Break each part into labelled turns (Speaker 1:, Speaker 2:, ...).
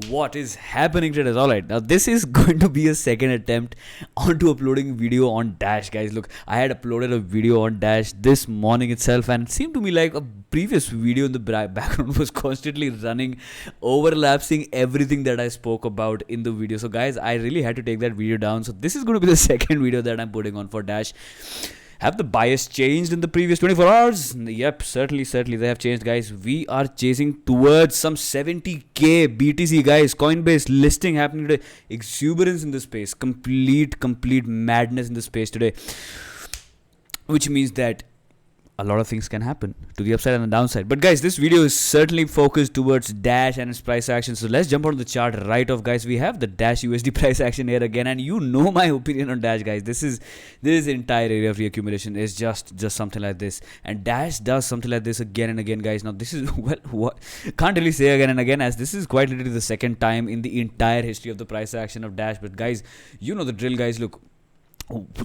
Speaker 1: What is happening today? Alright, now this is going to be a second attempt onto uploading video on Dash, guys. Look, I had uploaded a video on Dash this morning itself, and it seemed to me like a previous video in the background was constantly running, overlapping everything that I spoke about in the video. So guys, I really had to take that video down. So this is going to be the second video that I'm putting on for Dash. Have the bias changed in the previous 24 hours? Yep, certainly they have changed, guys. We are chasing towards some 70k BTC, guys. Coinbase listing happening today. Exuberance in the space. Complete madness in the space today. Which means that a lot of things can happen to the upside and the downside. But guys, this video is certainly focused towards Dash and its price action. So let's jump on the chart right off, guys. We have the Dash USD price action here again, and you know my opinion on Dash, guys. This entire area of reaccumulation is just something like this, and Dash does something like this again and again, guys. Now this is what can't really say again and again, as this is quite literally the second time in the entire history of the price action of Dash. But guys, you know the drill, guys. Look,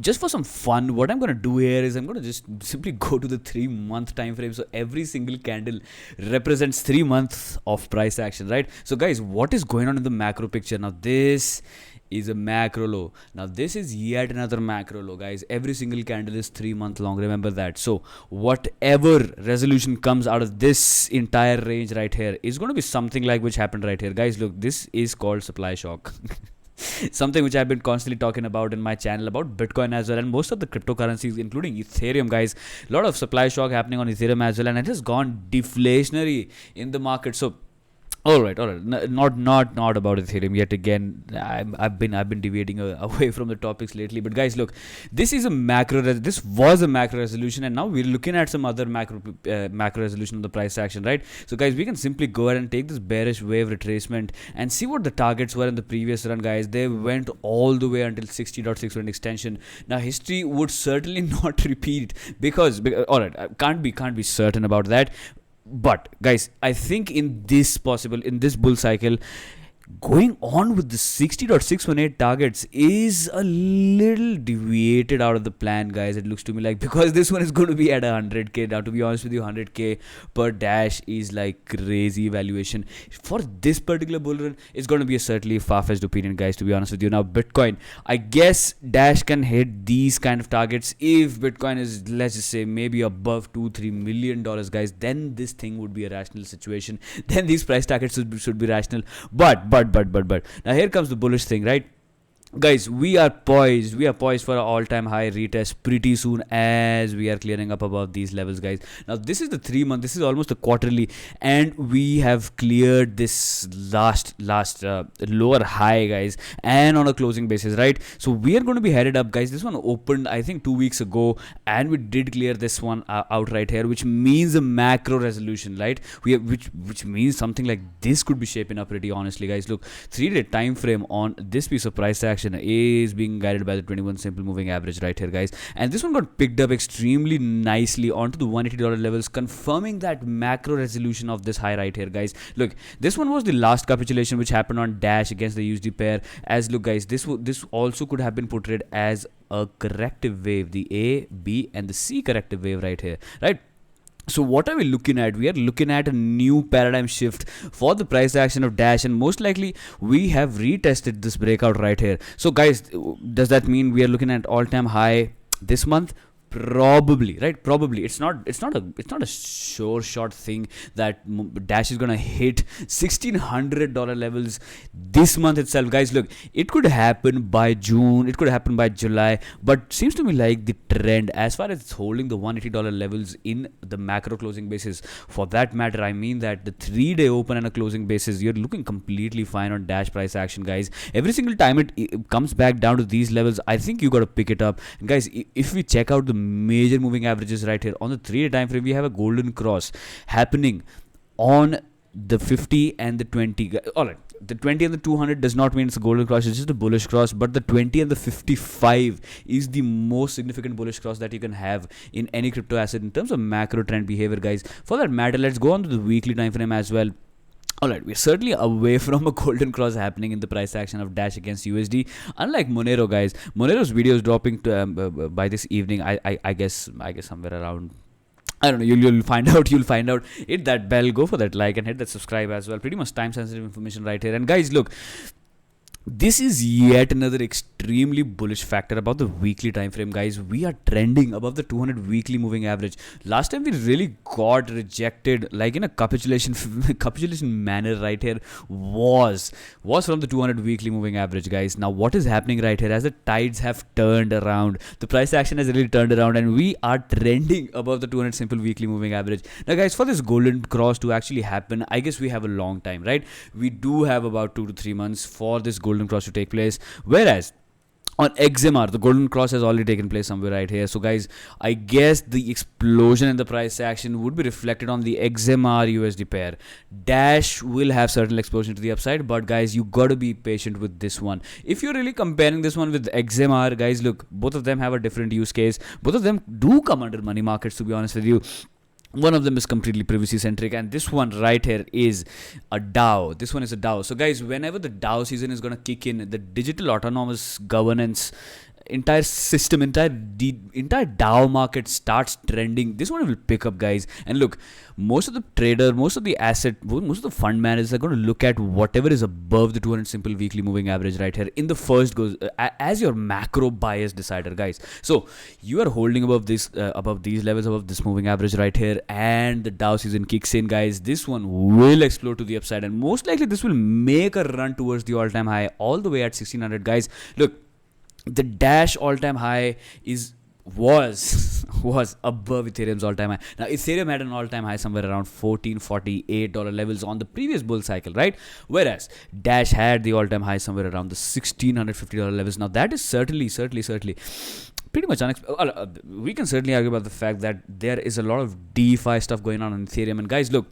Speaker 1: just for some fun, what I'm going to do here is I'm going to just simply go to the 3-month time frame. So every single candle represents 3 months of price action, right? So guys, what is going on in the macro picture? Now this is a macro low. Now this is yet another macro low, guys. Every single candle is 3 months long, remember that. So whatever resolution comes out of this entire range right here is going to be something like which happened right here, guys. Look, this is called supply shock. Something which I've been constantly talking about in my channel, about Bitcoin as well, and most of the cryptocurrencies, including Ethereum, guys. A lot of supply shock happening on Ethereum as well, and it has gone deflationary in the market. So all right. Not about Ethereum yet again. I've been deviating away from the topics lately. But guys, look, this was a macro resolution, and now we're looking at some other macro resolution of the price action, right? So guys, we can simply go ahead and take this bearish wave retracement and see what the targets were in the previous run, guys. They went all the way until 60.61 extension. Now history would certainly not repeat because all right, can't be certain about that. But guys, I think in this bull cycle, going on with the 60.618 targets is a little deviated out of the plan, guys. It looks to me like, because this one is going to be at 100k. Now to be honest with you, 100k per Dash is like crazy valuation for this particular bull run. It's going to be a certainly far-fetched opinion, guys, to be honest with you. Now Bitcoin, I guess Dash can hit these kind of targets if Bitcoin is, let's just say, maybe above $2-3 million, guys. Then this thing would be a rational situation. Then these price targets should be rational. But now here comes the bullish thing, right? Guys, we are poised for an all-time high retest pretty soon, as we are clearing up above these levels, guys. Now this is the 3 month, this is almost a quarterly, and we have cleared this last lower high, guys, and on a closing basis, right? So we are going to be headed up, guys. This one opened I think 2 weeks ago, and we did clear this one out right here, which means a macro resolution, right? Which means something like this could be shaping up pretty honestly, guys. Look, 3-day time frame on this piece of price action is being guided by the 21 simple moving average right here, guys, and this one got picked up extremely nicely onto the $180 levels, confirming that macro resolution of this high right here, guys. Look, this one was the last capitulation which happened on Dash against the USD pair. As look, guys, this also could have been portrayed as a corrective wave, the A, B, and the C corrective wave right here, right? So what are we looking at? We are looking at a new paradigm shift for the price action of Dash, and most likely we have retested this breakout right here. So guys, does that mean we are looking at all-time high this month? Probably, right? Probably. It's not a sure shot thing that Dash is gonna hit $1,600 levels this month itself, guys. Look, it could happen by June, it could happen by July, but seems to me like the trend, as far as it's holding the $180 levels in the macro closing basis, for that matter, I mean that the 3-day open and a closing basis, you're looking completely fine on Dash price action, guys. Every single time it comes back down to these levels, I think you got to pick it up. And guys, if we check out the major moving averages right here on the 3-day time frame, we have a golden cross happening on the 50 and the 20. All right, the 20 and the 200 does not mean it's a golden cross, it's just a bullish cross, but the 20 and the 55 is the most significant bullish cross that you can have in any crypto asset in terms of macro trend behavior, guys. For that matter, let's go on to the weekly time frame as well. Alright, we're certainly away from a golden cross happening in the price action of Dash against USD. Unlike Monero, guys, Monero's video is dropping to, by this evening. I guess somewhere around I don't know. You'll find out. You'll find out. Hit that bell. Go for that like and hit that subscribe as well. Pretty much time sensitive information right here. And guys, look, this is yet another extremely bullish factor about the weekly time frame, guys. We are trending above the 200 weekly moving average. Last time we really got rejected, like in a capitulation capitulation manner right here, was from the 200 weekly moving average, guys. Now what is happening right here, as the tides have turned around, the price action has really turned around, and we are trending above the 200 simple weekly moving average. Now guys, for this golden cross to actually happen, I guess we have a long time, right? We do have about 2 to 3 months for this golden cross to take place, whereas on XMR the golden cross has already taken place somewhere right here. So guys, I guess the explosion in the price action would be reflected on the XMR USD pair. Dash will have certain explosion to the upside, but guys, you gotta be patient with this one. If you're really comparing this one with XMR, guys, look, both of them have a different use case. Both of them do come under money markets, to be honest with you. One of them is completely privacy centric, and this one right here is a DAO. This one is a DAO. So guys, whenever the DAO season is going to kick in, the digital autonomous governance entire system, entire DAO market starts trending, this one will pick up, guys. And look, most of the trader, most of the fund managers are going to look at whatever is above the 200 simple weekly moving average right here in the first goes as your macro bias decider, guys. So you are holding above this above these levels, above this moving average right here, and the DAO season kicks in, guys. This one will explode to the upside, and most likely this will make a run towards the all-time high all the way at 1600, guys. Look, the Dash all-time high was above Ethereum's all-time high. Now Ethereum had an all-time high somewhere around $1448 levels on the previous bull cycle, right? Whereas Dash had the all-time high somewhere around the $1650 levels. Now that is certainly pretty much unexpected. We can certainly argue about the fact that there is a lot of DeFi stuff going on Ethereum, and guys, look,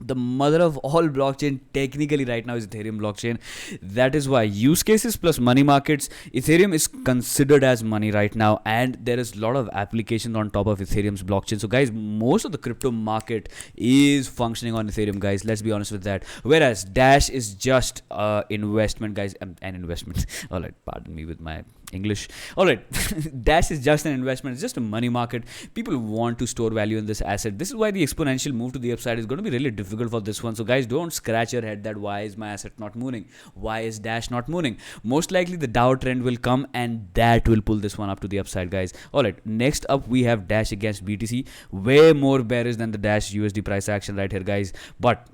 Speaker 1: the mother of all blockchain technically right now is Ethereum blockchain. That is why use cases plus money markets, Ethereum is considered as money right now, and there is a lot of applications on top of Ethereum's blockchain. So guys, most of the crypto market is functioning on Ethereum, guys. Let's be honest with that. Whereas Dash is just investment, guys. An investment. All right, pardon me with my English. All right, Dash is just an investment. It's just a money market. People want to store value in this asset. This is why the exponential move to the upside is going to be really difficult for this one. So guys, don't scratch your head that why is my asset not moving? Why is Dash not moving? Most likely the DAO trend will come, and that will pull this one up to the upside, guys. All right, next up we have Dash against BTC. Way more bearish than the Dash USD price action right here, guys. But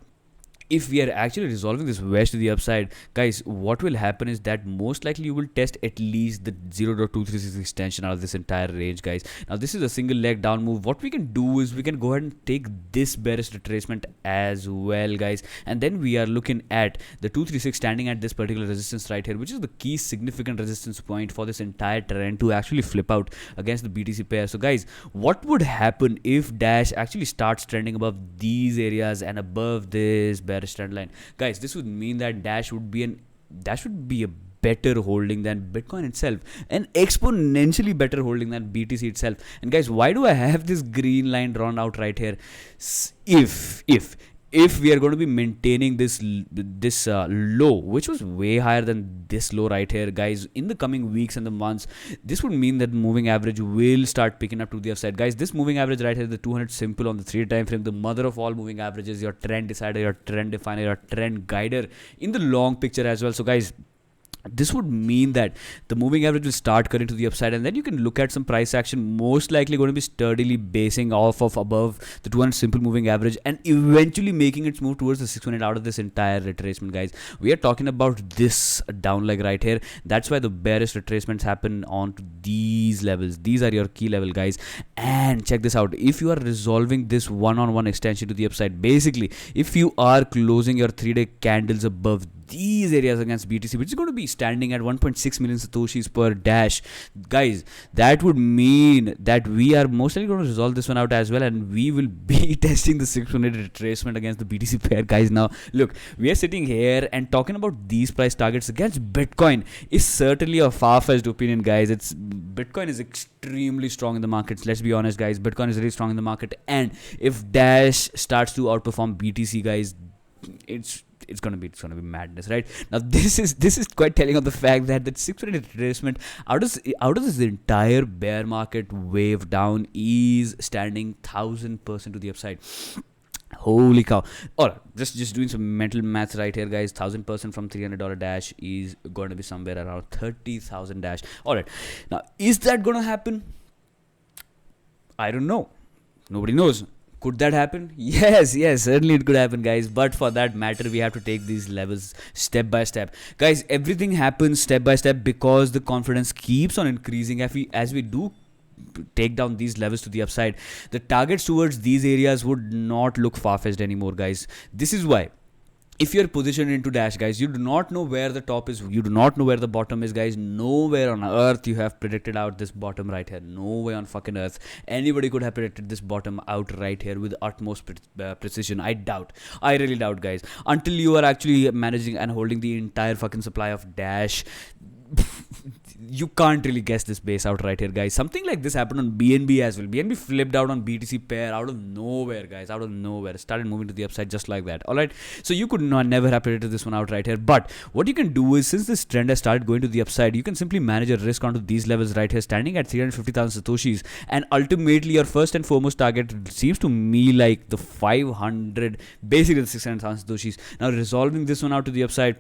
Speaker 1: if we are actually resolving this wedge to the upside, guys, what will happen is that most likely you will test at least the 0.236 extension out of this entire range, guys. Now this is a single leg down move. What we can do is we can go ahead and take this bearish retracement as well, guys, and then we are looking at the 236 standing at this particular resistance right here, which is the key significant resistance point for this entire trend to actually flip out against the BTC pair. So guys, what would happen if Dash actually starts trending above these areas and above this bearish trend line, guys? This would mean that Dash would be a better holding than Bitcoin itself, an exponentially better holding than BTC itself. And guys, why do I have this green line drawn out right here? If we are going to be maintaining this low, which was way higher than this low right here, guys, in the coming weeks and the months, this would mean that moving average will start picking up to the upside, guys. This moving average right here, the 200 simple on the 3 time frame, the mother of all moving averages, your trend decider, your trend definer, your trend guider in the long picture as well. So guys, this would mean that the moving average will start cutting to the upside, and then you can look at some price action most likely going to be sturdily basing off of above the 200 simple moving average and eventually making its move towards the 600 out of this entire retracement, guys. We are talking about this down leg right here. That's why the bearish retracements happen onto these levels. These are your key level, guys. And check this out. If you are resolving this one-on-one extension to the upside, basically if you are closing your 3-day candles above these areas against BTC, which is going to be standing at 1.6 million satoshis per Dash, guys, that would mean that we are most likely going to resolve this one out as well, and we will be testing the 600 retracement against the BTC pair, guys. Now look, we are sitting here and talking about these price targets against Bitcoin is certainly a far-fetched opinion, guys. Bitcoin is extremely strong in the markets. Let's be honest, guys, Bitcoin is really strong in the market, and if Dash starts to outperform BTC, guys, it's gonna be madness, right? Now this is quite telling of the fact that the 6-minute retracement out of this entire bear market wave down is standing 1000% to the upside. Holy cow. Alright, just doing some mental maths right here, guys. 1000% from $300 dash is going to be somewhere around 30,000 dash. Alright, now is that gonna happen? I don't know. Nobody knows. Could that happen? Yes, certainly it could happen, guys. But for that matter, we have to take these levels step by step. Guys, everything happens step by step because the confidence keeps on increasing as we do take down these levels to the upside. The targets towards these areas would not look far-fetched anymore, guys. This is why, if you're positioned into dash, guys, you do not know where the top is, you do not know where the bottom is, guys. Nowhere on earth you have predicted out this bottom right here. No way on fucking earth anybody could have predicted this bottom out right here with utmost precision. I really doubt, guys, until you are actually managing and holding the entire fucking supply of dash. You can't really guess this base out right here, guys. Something like this happened on BNB as well. BNB flipped out on BTC pair out of nowhere, guys. Out of nowhere. Started moving to the upside just like that. Alright. So you could never have predicted this one out right here. But what you can do is, since this trend has started going to the upside, you can simply manage a risk onto these levels right here, standing at 350,000 Satoshis. And ultimately, your first and foremost target seems to me like the 500, basically the 600,000 Satoshis. Now resolving this one out to the upside.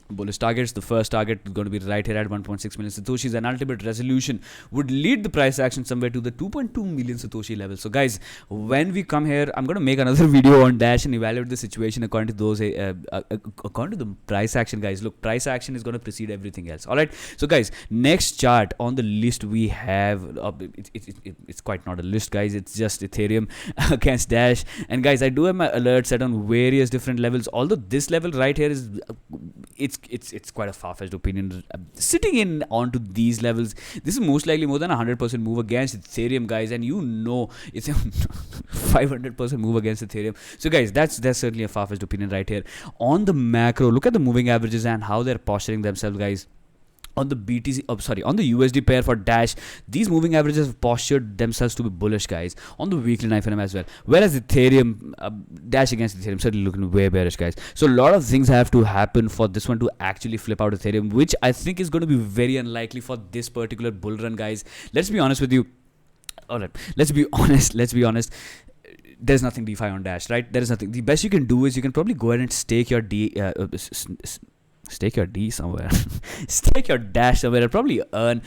Speaker 1: Bullish targets. The first target is going to be right here at 1.6 million Satoshis. An ultimate resolution would lead the price action somewhere to the 2.2 million Satoshi level. So guys, when we come here, I'm going to make another video on Dash and evaluate the situation according to those according to the price action, guys. Look, price action is going to precede everything else. All right. So guys, next chart on the list we have, it's quite not a list, guys. It's just Ethereum against Dash. And guys, I do have my alerts set on various different levels. Although this level right here is it's quite a far-fetched opinion. Sitting in onto these levels, this is most likely more than 100% move against Ethereum, guys, and you know it's a 500% move against Ethereum. So guys, that's certainly a far-fetched opinion right here. On the macro, look at the moving averages and how they're posturing themselves, guys. On the on the USD pair for Dash, these moving averages have postured themselves to be bullish, guys, on the weekly time frame as well. Whereas Ethereum, Dash against Ethereum, certainly looking way bearish, guys. So a lot of things have to happen for this one to actually flip out Ethereum, which I think is going to be very unlikely for this particular bull run, guys. Let's be honest with you. All right, let's be honest. There's nothing DeFi on Dash, right? There is nothing. The best you can do is you can probably go ahead and stake your stake your D somewhere, stake your Dash somewhere, and probably earn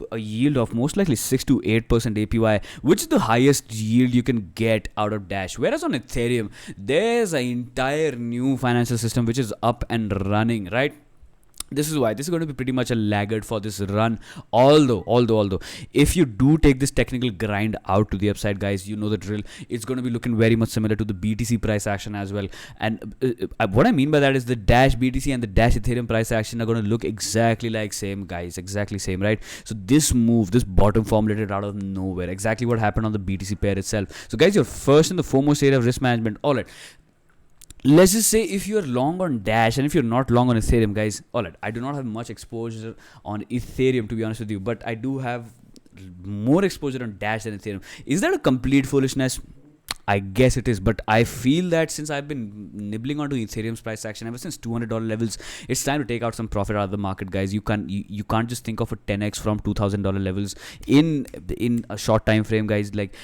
Speaker 1: a yield of most likely 6 to 8% APY, which is the highest yield you can get out of Dash. Whereas on Ethereum, there's an entire new financial system which is up and running, right? This is why this is going to be pretty much a laggard for this run. Although, if you do take this technical grind out to the upside, guys, you know the drill. It's going to be looking very much similar to the BTC price action as well. And what I mean by that is the Dash BTC and the Dash Ethereum price action are going to look exactly like same, guys. Exactly same, right? So this move, this bottom formulated out of nowhere. Exactly what happened on the BTC pair itself. So guys, your first and the foremost area of risk management. All right. Let's just say if you're long on Dash and if you're not long on Ethereum, guys, alright, I do not have much exposure on Ethereum, to be honest with you, but I do have more exposure on Dash than Ethereum. Is that a complete foolishness? I guess it is, but I feel that since I've been nibbling onto Ethereum's price action ever since $200 levels, it's time to take out some profit out of the market, guys. You can't just think of a 10x from $2,000 levels in a short time frame, guys. Like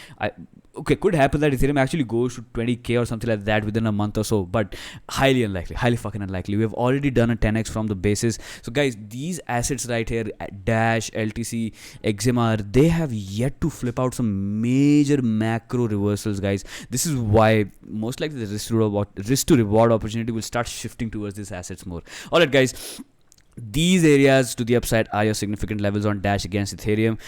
Speaker 1: okay, could happen that Ethereum actually goes to 20k or something like that within a month or so, but highly unlikely, highly fucking unlikely. We have already done a 10x from the basis. So guys, these assets right here, Dash, LTC, XMR, they have yet to flip out some major macro reversals, guys. This is why most likely the risk to reward opportunity will start shifting towards these assets more. Alright, guys. These areas to the upside are your significant levels on Dash against Ethereum.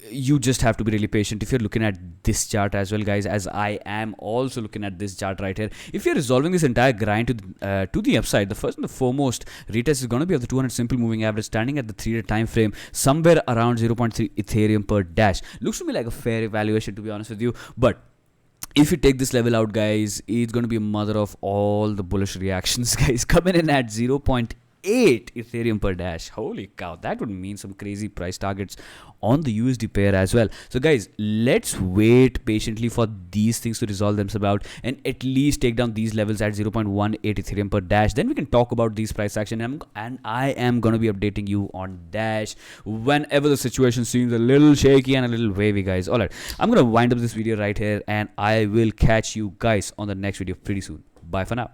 Speaker 1: You just have to be really patient if you're looking at this chart as well, guys, as I am also looking at this chart right here. If you're resolving this entire grind to the upside, the first and the foremost retest is going to be of the 200 simple moving average standing at the 3-day time frame somewhere around 0.3 Ethereum per Dash. Looks to me like a fair evaluation, to be honest with you, but if you take this level out, guys, it's going to be a mother of all the bullish reactions, guys, coming in at 0.8 8 Ethereum per dash. Holy cow, that would mean some crazy price targets on the USD pair as well. So guys, let's wait patiently for these things to resolve themselves out and at least take down these levels at 0.18 Ethereum per dash. Then we can talk about these price action, and I am going to be updating you on Dash whenever the situation seems a little shaky and a little wavy, guys. All right, I'm going to wind up this video right here, and I will catch you guys on the next video pretty soon. Bye for now.